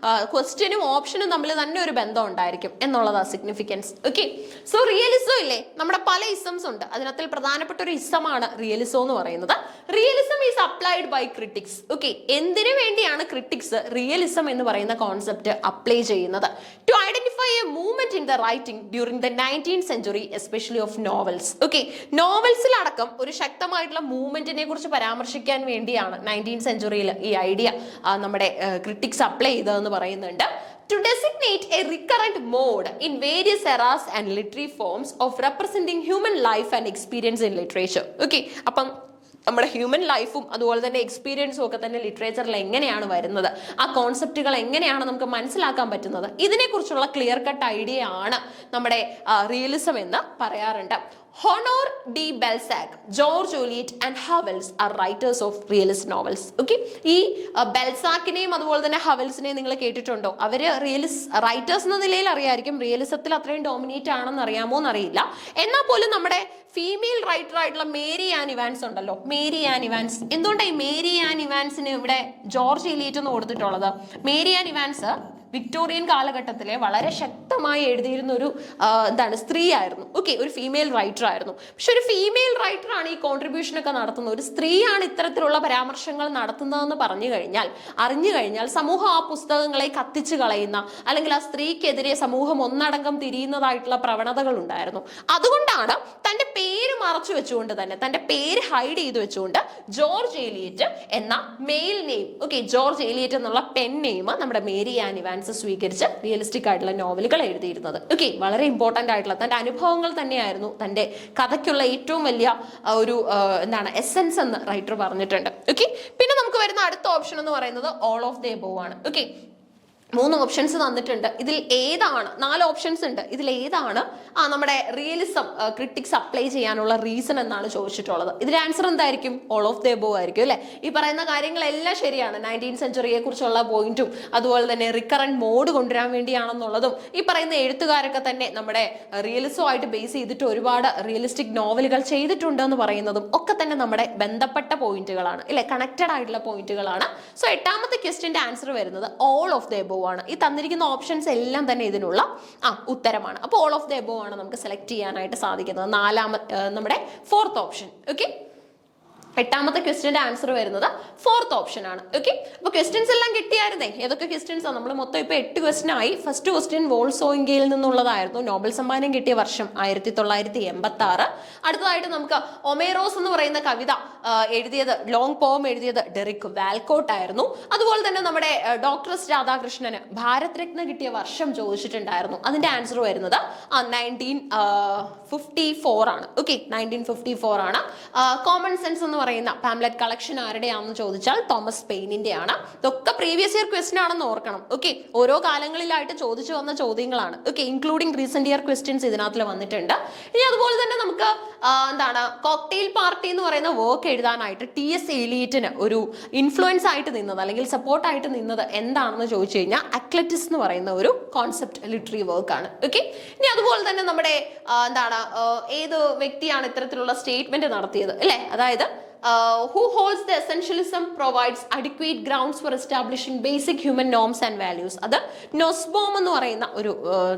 ക്വസ്റ്റ്യനും ഓപ്ഷനും തമ്മിൽ തന്നെ ഒരു ബന്ധം ഉണ്ടായിരിക്കും എന്നുള്ളതാ സിഗ്നിഫിക്കൻസ്. ഓക്കെ, സോ റിയലിസം ഇല്ലേ, നമ്മുടെ പല ഇസംസ് ഉണ്ട്. അതിനകത്തിൽ പ്രധാനപ്പെട്ട ഒരു ഇസമാണ് റിയലിസം എന്ന് പറയുന്നത്. Realism is applied by critics. Okay, എന്തിനു വേണ്ടിയാണ് ക്രിട്ടിക്സ് റിയലിസം എന്ന് പറയുന്ന കോൺസെപ്റ്റ് അപ്ലൈ ചെയ്യുന്നത്? To identify a movement in the writing during the 19th century, especially of novels. Okay, നോവൽസിലടക്കം ഒരു ശക്തമായിട്ടുള്ള മൂവ്മെന്റിനെ കുറിച്ച് പരാമർശിക്കാൻ വേണ്ടിയാണ് 19th century ഈ ഐഡിയ നമ്മുടെ ക്രിട്ടിക്സ് അപ്ലൈ ചെയ്തതെന്ന് പറയുന്നുണ്ട്. To designate a recurrent mode in various eras and literary forms of representing human life and experience in literature. Okay, അപ്പം നമ്മുടെ ഹ്യൂമൻ ലൈഫും അതുപോലെ തന്നെ എക്സ്പീരിയൻസും ഒക്കെ തന്നെ ലിറ്ററേച്ചറിൽ എങ്ങനെയാണ് വരുന്നത്, ആ കോൺസെപ്റ്റുകൾ എങ്ങനെയാണ് നമുക്ക് മനസ്സിലാക്കാൻ പറ്റുന്നത്, ഇതിനെക്കുറിച്ചുള്ള ക്ലിയർ കട്ട് ഐഡിയ ആണ് നമ്മുടെ റിയലിസം എന്ന് പറയാറുണ്ട്. Honore de Balzac, George Eliot and Howells are writers of realist novels. Okay, ഈ ബെൽസാക്കിനെയും അതുപോലെ തന്നെ ഹവൽസിനെയും നിങ്ങൾ കേട്ടിട്ടുണ്ടോ? അവര് റൈറ്റേഴ്സ് എന്ന നിലയിൽ അറിയായിരിക്കും, റിയലിസത്തിൽ അത്രയും ഡോമിനേറ്റ് ആണെന്ന് അറിയാമോ എന്നറിയില്ല. എന്നാൽ പോലും നമ്മുടെ ഫീമെയിൽ റൈറ്റർ ആയിട്ടുള്ള മേരി ആൻ ഇവാൻസ് ഉണ്ടല്ലോ, മേരി ആൻ ഇവാൻസ്. എന്തുകൊണ്ടാണ് ഈ മേരി ആൻ ഇവാൻസിന് ഇവിടെ ജോർജ് എലിയറ്റ് എന്ന് കൊടുത്തിട്ടുള്ളത്? മേരി ആൻ ഇവാൻസ് വിക്ടോറിയൻ കാലഘട്ടത്തിലെ വളരെ ശക്തമായി എഴുതിയിരുന്ന ഒരു സ്ത്രീ ആയിരുന്നു. ഓക്കെ, ഒരു ഫീമെയിൽ റൈറ്റർ ആയിരുന്നു. പക്ഷെ ഒരു ഫീമെയിൽ റൈറ്റർ ആണ് ഈ കോൺട്രിബ്യൂഷൻ ഒക്കെ നടത്തുന്നത്, ഒരു സ്ത്രീയാണ് ഇത്തരത്തിലുള്ള പരാമർശങ്ങൾ നടത്തുന്നതെന്ന് അറിഞ്ഞു കഴിഞ്ഞാൽ സമൂഹം ആ പുസ്തകങ്ങളെ കത്തിച്ചു കളയുന്ന, അല്ലെങ്കിൽ ആ സ്ത്രീക്കെതിരെ സമൂഹം ഒന്നടങ്കം തിരിയുന്നതായിട്ടുള്ള പ്രവണതകൾ ഉണ്ടായിരുന്നു. അതുകൊണ്ടാണ് തന്റെ പേര് മറച്ചു വെച്ചുകൊണ്ട് തന്നെ, തന്റെ പേര് ഹൈഡ് ചെയ്ത് വെച്ചുകൊണ്ട് ജോർജ് എലിയറ്റ് എന്ന male name, okay, George Eliot എന്നുള്ള പെൻ നെയിം നമ്മുടെ മേരി ആൻ ഇവാൻസ് സ്റ്റാൻസ് സ്വീകരിച്ച് റിയലിസ്റ്റിക് ആയിട്ടുള്ള നോവലുകൾ എഴുതിയിരുന്നത്. ഓക്കെ, വളരെ ഇമ്പോർട്ടന്റ് ആയിട്ടുള്ള തന്റെ അനുഭവങ്ങൾ തന്നെയായിരുന്നു തന്റെ കഥയ്ക്കുള്ള ഏറ്റവും വലിയ ഒരു എന്താണ് എസെൻസ് എന്ന് റൈറ്റർ പറഞ്ഞിട്ടുണ്ട്. ഓക്കെ, പിന്നെ നമുക്ക് വരുന്ന അടുത്ത ഓപ്ഷൻ എന്ന് പറയുന്നത് ഓൾ ഓഫ് ദി എബോവ് ആണ്. ഓക്കെ, 3 ഓപ്ഷൻസ് തന്നിട്ടുണ്ട്. ഇതിൽ ഏതാണ്, 4 ഓപ്ഷൻസ് ഉണ്ട്, ഇതിൽ ഏതാണ് നമ്മുടെ റിയലിസം ക്രിട്ടിക്സ് അപ്ലൈ ചെയ്യാനുള്ള റീസൺ എന്നാണ് ചോദിച്ചിട്ടുള്ളത്. ഇതിന്റെ ആൻസർ എന്തായിരിക്കും? ഓൾ ഓഫ് ദി എബോവ് ആയിരിക്കും അല്ലെ. ഈ പറയുന്ന കാര്യങ്ങളെല്ലാം ശരിയാണ്. 19th സെഞ്ചുറിയെ കുറിച്ചുള്ള പോയിന്റും അതുപോലെ തന്നെ റിക്കറന്റ് മോഡ് കൊണ്ടുവരാൻ വേണ്ടിയാണെന്നുള്ളതും ഈ പറയുന്ന എഴുത്തുകാരൊക്കെ തന്നെ നമ്മുടെ റിയലിസം ആയിട്ട് ബേസ് ചെയ്തിട്ട് ഒരുപാട് റിയലിസ്റ്റിക് നോവലുകൾ ചെയ്തിട്ടുണ്ട് എന്ന് പറയുന്നതും ഒക്കെ തന്നെ നമ്മുടെ ബന്ധപ്പെട്ട പോയിന്റുകളാണ് അല്ലെ, കണക്റ്റഡ് ആയിട്ടുള്ള പോയിന്റുകളാണ്. സോ 8ാമത്തെ ക്വസ്റ്റ്യന്റെ ആൻസർ വരുന്നത് ഓൾ ഓഫ് ദി എബോവ് ആണ്. ഈ തന്നിരിക്കുന്ന ഓപ്ഷൻസ് എല്ലാം തന്നെ ഇതിനുള്ള ഉത്തരമാണ്. അപ്പോൾ ഓൾ ഓഫ് ദി എബോവ് ആണ് നമുക്ക് സെലക്ട് ചെയ്യാനായിട്ട് സാധിക്കുന്നത്. നമ്മുടെ 4th ഓപ്ഷൻ. ഓക്കെ, 8ാമത്തെ ക്വസ്റ്റ്യന്റെ ആൻസർ വരുന്നത് 4th ഓപ്ഷൻ ആണ്. ഓക്കെ, അപ്പൊ ക്വസ്റ്റ്യൻസ് എല്ലാം കിട്ടിയായിരുന്നേ. ഏതൊക്കെ ക്വസ്റ്റ്യൻസ് ആണ്? നമ്മൾ മൊത്തം ഇപ്പൊ 8 ക്വസ്റ്റ്യൻ ആയി. ഫസ്റ്റ് ക്വസ്റ്റ്യൻ വോൾസോയിങ്കയിൽ നിന്നുള്ളതായിരുന്നു. നോബൽ സമ്മാനം കിട്ടിയ വർഷം 1986. അടുത്തതായിട്ട് നമുക്ക് ഒമേറോസ് എന്ന് പറയുന്ന കവിത എഴുതിയത്, ലോങ് പോം എഴുതിയത് ഡെറിക് വാൽക്കോട്ട് ആയിരുന്നു. അതുപോലെ തന്നെ നമ്മുടെ ഡോക്ടർ എസ് രാധാകൃഷ്ണന് ഭാരത് രത്ന കിട്ടിയ വർഷം ചോദിച്ചിട്ടുണ്ടായിരുന്നു. അതിന്റെ ആൻസർ വരുന്നത് 1954 ആണ്. ഓക്കെ, 1954 ആണ്. കോമൺ സെൻസ് എന്ന് പറയുന്ന പാംലെറ്റ് കളക്ഷൻ ആരുടെയാണെന്ന് ചോദിച്ചാൽ തോമസ് പെയിനിന്റെ ആണ്. ഇതൊക്കെ പ്രീവിയസ് ഇയർ ക്വസ്റ്റ്യൻ ആണെന്ന് ഓർക്കണം. ഓക്കെ, ഓരോ കാലങ്ങളിലായിട്ട് ചോദിച്ചു വന്ന ചോദ്യങ്ങളാണ്. Okay, including recent year questions ഇതിനകത്ത് വന്നിട്ടുണ്ട്. ഇനി അതുപോലെ തന്നെ നമുക്ക് കോക്ടെയിൽ പാർട്ടി എന്ന് പറയുന്ന വർക്ക് എഴുതാനായിട്ട് TS എലിയറ്റിന് ഒരു ഇൻഫ്ലുവൻസ് ആയിട്ട് നിന്നത് അല്ലെങ്കിൽ സപ്പോർട്ട് ആയിട്ട് നിന്നത് എന്താണെന്ന് ചോദിച്ചു കഴിഞ്ഞാൽ അക്ലറ്റിസ് എന്ന് പറയുന്ന ഒരു കോൺസെപ്റ്റ് ലിറ്റററി വർക്ക് ആണ്. ഓക്കെ, ഇനി അതുപോലെ തന്നെ നമ്മുടെ ഏത് വ്യക്തിയാണ് ഇത്തരത്തിലുള്ള സ്റ്റേറ്റ്മെന്റ് നടത്തിയത് അല്ലെ, അതായത് who holds the essentialism provides adequate grounds for establishing basic human norms and values. അത് നോസ്ബോം എന്ന് പറയുന്ന ഒരു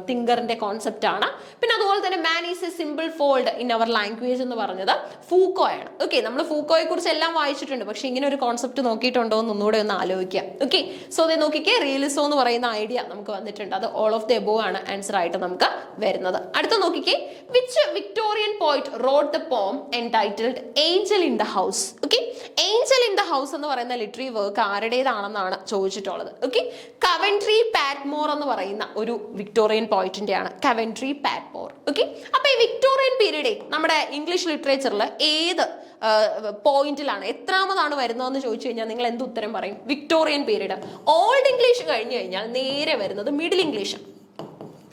തിങ്കറിന്റെ കോൺസെപ്റ്റ് ആണ്. പിന്നെ അതുപോലെ തന്നെ man is a simple fold in our language എന്ന് പറഞ്ഞത് ഫൂക്കോ ആണ്. ഓക്കെ, നമ്മൾ ഫൂക്കോയെ കുറിച്ച് എല്ലാം വായിച്ചിട്ടുണ്ട്, പക്ഷെ ഇങ്ങനെ ഒരു കോൺസെപ്റ്റ് നോക്കിയിട്ടുണ്ടോ എന്ന് ഒന്നുകൂടെ ഒന്ന് ആലോചിക്കാം. ഓക്കെ, സോ അത് നോക്കിക്കേ, റിയലിസം എന്ന് പറയുന്ന ഐഡിയ നമുക്ക് വന്നിട്ടുണ്ട്. അത് ഓൾ ഓഫ് ദി എബോവ് ആണ് ആൻസർ ആയിട്ട് നമുക്ക് വരുന്നത്. അടുത്ത നോക്കിക്കേ, which Victorian poet wrote the poem entitled angel in the house. Okay, angel in the house എന്ന് പറയുന്ന ലിറ്റററി വർക്ക് ആരുടേതാണെന്നാണ് ചോദിച്ചിട്ടുള്ളത്. ഓക്കെ, കവൻട്രി പാറ്റ്മോർ എന്ന് പറയുന്ന ഒരു വിക്ടോറിയൻ പോയിറ്റിന്റെ ആണ്, കവൻട്രി പാറ്റ്മോർ. ഓക്കെ, അപ്പൊ ഈ വിക്ടോറിയൻ പീരീഡ് നമ്മുടെ ഇംഗ്ലീഷ് ലിറ്ററേച്ചറിൽ ഏത് പോയിന്റിലാണ്, എത്രാമതാണ് വരുന്നതെന്ന് ചോദിച്ചു കഴിഞ്ഞാൽ നിങ്ങൾ എന്ത് ഉത്തരം പറയും? Victorian period. ഓൾഡ് ഇംഗ്ലീഷ് കഴിഞ്ഞു കഴിഞ്ഞാൽ നേരെ വരുന്നത് മിഡിൽ ഇംഗ്ലീഷ്.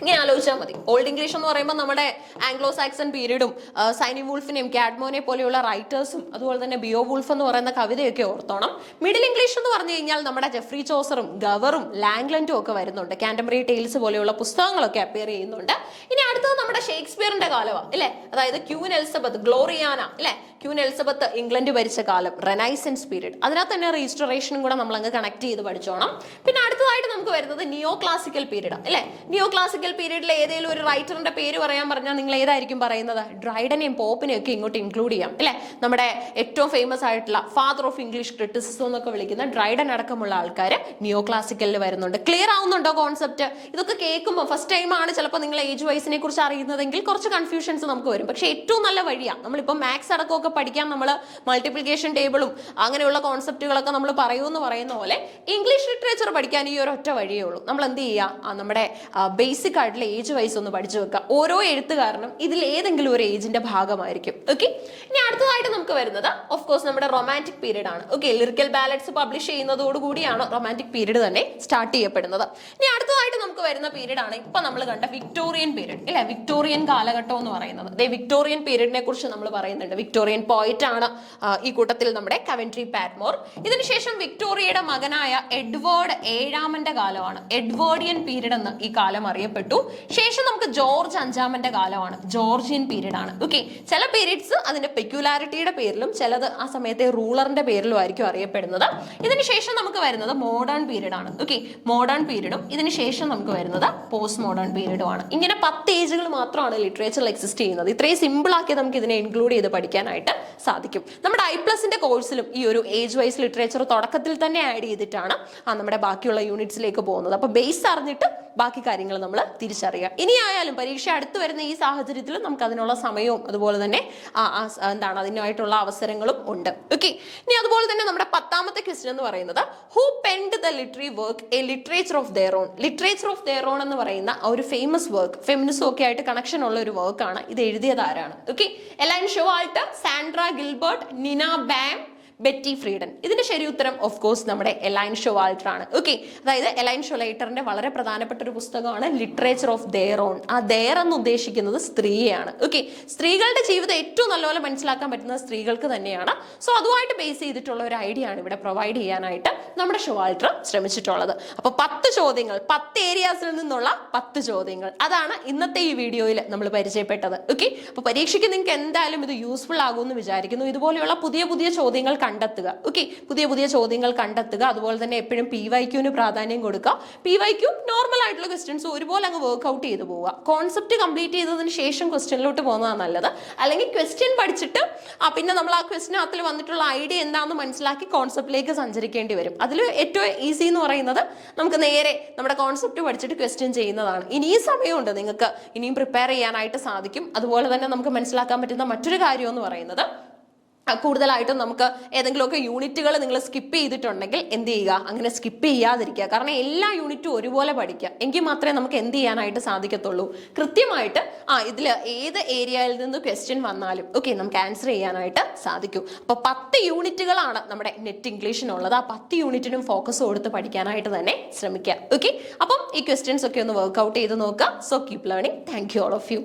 ഇങ്ങനെ ആലോചിച്ചാൽ മതി. ഓൾഡ് ഇംഗ്ലീഷ് എന്ന് പറയുമ്പോൾ നമ്മുടെ ആംഗ്ലോ സാക്സൺ പീരീഡും സൈനി വൂൾഫിനെയും കാഡ്മോനെ പോലെയുള്ള റൈറ്റേഴ്സും അതുപോലെ തന്നെ ബിയോ വൂൾഫ് എന്ന് പറയുന്ന കവിതയൊക്കെ ഓർത്തോണം. മിഡിൽ ഇംഗ്ലീഷ് എന്ന് പറഞ്ഞു കഴിഞ്ഞാൽ നമ്മുടെ ജെഫ്രി ചോസറും ഗവറും ലാംഗ്ലൻഡും ഒക്കെ വരുന്നുണ്ട്. കാൻറ്റർബറി ടെയിൽസ് പോലെയുള്ള പുസ്തകങ്ങളൊക്കെ അപ്പിയർ ചെയ്യുന്നുണ്ട്. ഇനി അടുത്തത് നമ്മുടെ ഷേക്സ്പിയറിന്റെ കാലമാണ് അല്ലെ, അതായത് ക്യൂൻ എലിസബത്ത്, ഗ്ലോറിയാന അല്ലെ, ക്യൂൻ എലിസബത്ത് ഇംഗ്ലണ്ട് ഭരിച്ച കാലം, റെനൈസൻസ് പീരീഡ്. അതിനകത്ത് തന്നെ റീസ്റ്റോറേഷനും കൂടെ നമ്മൾ അങ്ങ് കണക്ട് ചെയ്ത് പഠിച്ചോണം. പിന്നെ അടുത്തതായിട്ട് നമുക്ക് വരുന്നത് നിയോ ക്ലാസിക്കൽ പീരീഡ് അല്ലെ. നിയോ ക്ലാസിക്കൽ പീരീഡിലെ ഏതെങ്കിലും ഒരു റൈറ്ററിന്റെ പേര് പറയാൻ പറഞ്ഞാൽ നിങ്ങൾ ഏതായിരിക്കും പറയുന്നത്? ഡ്രൈഡനെയും പോപ്പിനെയും ഒക്കെ ഇങ്ങോട്ട് ഇൻക്ലൂഡ് ചെയ്യാം അല്ലെ. നമ്മുടെ ഏറ്റവും ഫേമസ് ആയിട്ടുള്ള ഫാദർ ഓഫ് ഇംഗ്ലീഷ് ക്രിറ്റിസിസം എന്നൊക്കെ വിളിക്കുന്ന ഡ്രൈഡൻ അടക്കമുള്ള ആൾക്കാർ നിയോ ക്ലാസിക്കലിൽ വരുന്നുണ്ട്. ക്ലിയർ ആവുന്നുണ്ടോ കോൺസെപ്റ്റ്? ഇതൊക്കെ കേൾക്കുമ്പോൾ ഫസ്റ്റ് ടൈം ആണ് ചിലപ്പോൾ നിങ്ങൾ ഏജ് വൈസിനെ കുറിച്ച് അറിയുന്നതെങ്കിൽ കുറച്ച് കൺഫ്യൂഷൻസ് നമുക്ക് വരും. പക്ഷേ ഏറ്റവും നല്ല വഴിയാണ്. നമ്മളിപ്പോൾ മാത്സ് അടക്കമൊക്കെ പഠിക്കാൻ നമ്മൾ മൾട്ടിപ്ലിക്കേഷൻ ടേബിളും അങ്ങനെയുള്ള കോൺസെപ്റ്റുകളൊക്കെ നമ്മൾ പറയുമെന്ന് പറയുന്ന പോലെ ഇംഗ്ലീഷ് ലിറ്ററേച്ചർ പഠിക്കാൻ ഈ ഒരു ഒറ്റ വഴിയേ ഉള്ളൂ. നമ്മൾ എന്ത് ചെയ്യുക? നമ്മുടെ ബേസിക് ആയിട്ടുള്ള ഏജ് വൈസ് ഒന്ന് പഠിച്ചു വെക്കുക. ഓരോ എഴുത്തുകാരനും ഇതിൽ ഏതെങ്കിലും ഒരു ഏജിന്റെ ഭാഗമായിരിക്കും. ഓക്കെ, ഇനി അടുത്തതായിട്ട് നമുക്ക് വരുന്നത് ഓഫ് കോഴ്സ് നമ്മുടെ റൊമാൻറ്റിക് പീരീഡ് ആണ്. ഓക്കെ, ലിറിക്കൽ ബാലറ്റ്സ് പബ്ലിഷ് ചെയ്യുന്നതോടുകൂടിയാണ് റൊമാൻറ്റിക് പീരീഡ് തന്നെ സ്റ്റാർട്ട് ചെയ്യപ്പെടുന്നത്. ഇനി അടുത്തതായിട്ട് നമുക്ക് വരുന്ന പീരീഡ് ആണ് ഇപ്പൊ നമ്മൾ കണ്ട വിക്ടോറിയൻ പീരീഡ് ഇല്ലേ, വിക്ടോറിയൻ കാലഘട്ടം എന്ന് പറയുന്നത്. വിക്ടോറിയൻ പീരീഡിനെ കുറിച്ച് നമ്മൾ പറയുന്നുണ്ട്. വിക്ടോറിയൻ പോയിറ്റ് ആണ് ഈ കൂട്ടത്തിൽ നമ്മുടെ കവൻട്രി പാറ്റ്മോർ. ഇതിനുശേഷം വിക്ടോറിയയുടെ മകനായ എഡ്വേർഡ് 7ാമന്റെ കാലമാണ്, എഡ്വേർഡിയൻ പീരീഡ് എന്ന് ഈ കാലം അറിയപ്പെട്ടു. ശേഷം നമുക്ക് ജോർജ് 5ാമന്റെ കാലമാണ്, ജോർജിയൻ പീരീഡ് ആണ്. ഓക്കെ, ചില പീരീഡ്സ് അതിന്റെ പെക്യുലാരിറ്റിയുടെ പേരിലും ചിലത് ആ സമയത്തെ റൂളറിന്റെ പേരിലും ആയിരിക്കും അറിയപ്പെടുന്നത്. ഇതിനുശേഷം നമുക്ക് വരുന്നത് മോഡേൺ പീരീഡ് ആണ്. ഓക്കെ, മോഡേൺ പീരീഡും ഇതിനുശേഷം നമുക്ക് വരുന്നത് പോസ്റ്റ് മോഡേൺ പീരീഡും ആണ്. ഇങ്ങനെ 10 ഏജുകൾ മാത്രമാണ് ലിറ്ററേച്ചറിൽ എക്സിസ്റ്റ് ചെയ്യുന്നത്. ഇത്രയും സിമ്പിൾ ആക്കി നമുക്ക് ഇതിനെ ഇൻക്ലൂഡ് ചെയ്ത് പഠിക്കാനായിട്ട് സാധിക്കും. നമ്മുടെ I+ന്റെ കോഴ്സിലും ഈ ഒരു ഏജ് വൈസ് ലിറ്ററേച്ചർ തുടക്കത്തിൽ തന്നെ ആഡ് ചെയ്തിട്ടാണ് നമ്മുടെ ബാക്കിയുള്ള യൂണിറ്റ്സിലേക്ക് പോകുന്നത്. അപ്പൊ ബേസ് അറിഞ്ഞിട്ട് ബാക്കി കാര്യങ്ങൾ നമ്മൾ തിരിച്ചറിയുക. ഇനിയായാലും പരീക്ഷ അടുത്ത് വരുന്ന ഈ സാഹചര്യത്തിൽ നമുക്ക് അതിനുള്ള സമയവും അതുപോലെ തന്നെ എന്താണ് അതിനായിട്ടുള്ള അവസരങ്ങളും ഉണ്ട്. ഓക്കെ, ഇനി അതുപോലെ തന്നെ നമ്മുടെ 10ാമത്തെ ക്വസ്റ്റ്യൻ എന്ന് പറയുന്നത് who പെൻഡ് the literary work A literature of their on. Literature of their on എന്ന് പറയുന്ന ഒരു ഫേമസ് വർക്ക്, ഫെമിനിസം ഒക്കെ ആയിട്ട് കണക്ഷൻ ഉള്ള ഒരു വർക്കാണ്. ഇത് എഴുതിയത് ആരാണ്? Okay, Elaine Showalter, Sandra Gilbert, Nina Baym, Betty Friedan. ഇതിന്റെ ശരി ഉത്തരം ഓഫ് കോഴ്സ് നമ്മുടെ എലൈൻ ഷോവാൾട്ടർ ആണ്. ഓക്കെ, അതായത് എലൈൻ ഷോലൈറ്ററിന്റെ വളരെ പ്രധാനപ്പെട്ട ഒരു പുസ്തകമാണ് ലിറ്ററേച്ചർ ഓഫ് ദെയർ ഓൺ. ആ ദെയർ എന്ന് ഉദ്ദേശിക്കുന്നത് സ്ത്രീയെയാണ്. ഓക്കെ, സ്ത്രീകളുടെ ജീവിതം ഏറ്റവും നല്ലപോലെ മനസ്സിലാക്കാൻ പറ്റുന്നത് സ്ത്രീകൾക്ക് തന്നെയാണ്. സോ അതുമായിട്ട് ബേസ് ചെയ്തിട്ടുള്ള ഒരു ഐഡിയ ആണ് ഇവിടെ പ്രൊവൈഡ് ചെയ്യാനായിട്ട് നമ്മുടെ ഷോവാൾട്ടർ ശ്രമിച്ചിട്ടുള്ളത്. അപ്പൊ 10 ചോദ്യങ്ങൾ, 10 ഏരിയാസിൽ നിന്നുള്ള 10 ചോദ്യങ്ങൾ, അതാണ് ഇന്നത്തെ ഈ വീഡിയോയിൽ നമ്മൾ പരിചയപ്പെട്ടത്. ഓക്കെ, അപ്പൊ പരീക്ഷയ്ക്ക് നിങ്ങൾക്ക് എന്തായാലും ഇത് യൂസ്ഫുൾ ആകുമെന്ന് വിചാരിക്കുന്നു. ഇതുപോലെയുള്ള പുതിയ പുതിയ ചോദ്യങ്ങൾ കണ്ടെത്തുക. ഓക്കെ, പുതിയ പുതിയ ചോദ്യങ്ങൾ കണ്ടെത്തുക. അതുപോലെ തന്നെ എപ്പോഴും PYQന് പ്രാധാന്യം കൊടുക്കുക. PYQ നോർമൽ ആയിട്ടുള്ള ക്വസ്റ്റ്യൻസ് ഒരുപോലെ അങ്ങ് വർക്ക്ഔട്ട് ചെയ്തു പോവുക. കോൺസെപ്റ്റ് കംപ്ലീറ്റ് ചെയ്തതിന് ശേഷം ക്വസ്റ്റ്യനിലോട്ട് പോകുന്നതാണ് നല്ലത്. അല്ലെങ്കിൽ ക്വസ്റ്റ്യൻ പഠിച്ചിട്ട് പിന്നെ നമ്മൾ ആ ക്വസ്റ്റ്യനകത്തിൽ വന്നിട്ടുള്ള ഐഡിയ എന്താണെന്ന് മനസ്സിലാക്കി കോൺസെപ്റ്റിലേക്ക് സഞ്ചരിക്കേണ്ടി വരും. അതിൽ ഏറ്റവും ഈസി എന്ന് പറയുന്നത് നമുക്ക് നേരെ നമ്മുടെ കോൺസെപ്റ്റ് പഠിച്ചിട്ട് ക്വസ്റ്റ്യൻ ചെയ്യുന്നതാണ്. ഇനി ഈ സമയമുണ്ട്, നിങ്ങൾക്ക് ഇനിയും പ്രിപ്പയർ ചെയ്യാനായിട്ട് സാധിക്കും. അതുപോലെ തന്നെ നമുക്ക് മനസ്സിലാക്കാൻ പറ്റുന്ന മറ്റൊരു കാര്യം എന്ന് പറയുന്നത് കൂടുതലായിട്ടും നമുക്ക് ഏതെങ്കിലുമൊക്കെ യൂണിറ്റുകൾ നിങ്ങൾ സ്കിപ്പ് ചെയ്തിട്ടുണ്ടെങ്കിൽ എന്ത് ചെയ്യുക, അങ്ങനെ സ്കിപ്പ് ചെയ്യാതിരിക്കുക. കാരണം എല്ലാ യൂണിറ്റും ഒരുപോലെ പഠിക്കുക, എങ്കിൽ മാത്രമേ നമുക്ക് എന്ത് ചെയ്യാനായിട്ട് സാധിക്കത്തുള്ളൂ, കൃത്യമായിട്ട് ഇതിൽ ഏത് ഏരിയയിൽ നിന്ന് ക്വസ്റ്റ്യൻ വന്നാലും ഓക്കെ നമുക്ക് ആൻസർ ചെയ്യാനായിട്ട് സാധിക്കും. അപ്പോൾ 10 യൂണിറ്റുകളാണ് നമ്മുടെ നെറ്റ് ഇംഗ്ലീഷിനുള്ളത്. ആ 10 യൂണിറ്റിനും ഫോക്കസ് കൊടുത്ത് പഠിക്കാനായിട്ട് തന്നെ ശ്രമിക്കുക. ഓക്കെ, അപ്പം ഈ ക്വസ്റ്റ്യൻസ് ഒക്കെ ഒന്ന് വർക്ക്ഔട്ട് ചെയ്ത് നോക്കുക. So keep learning. Thank you all of U.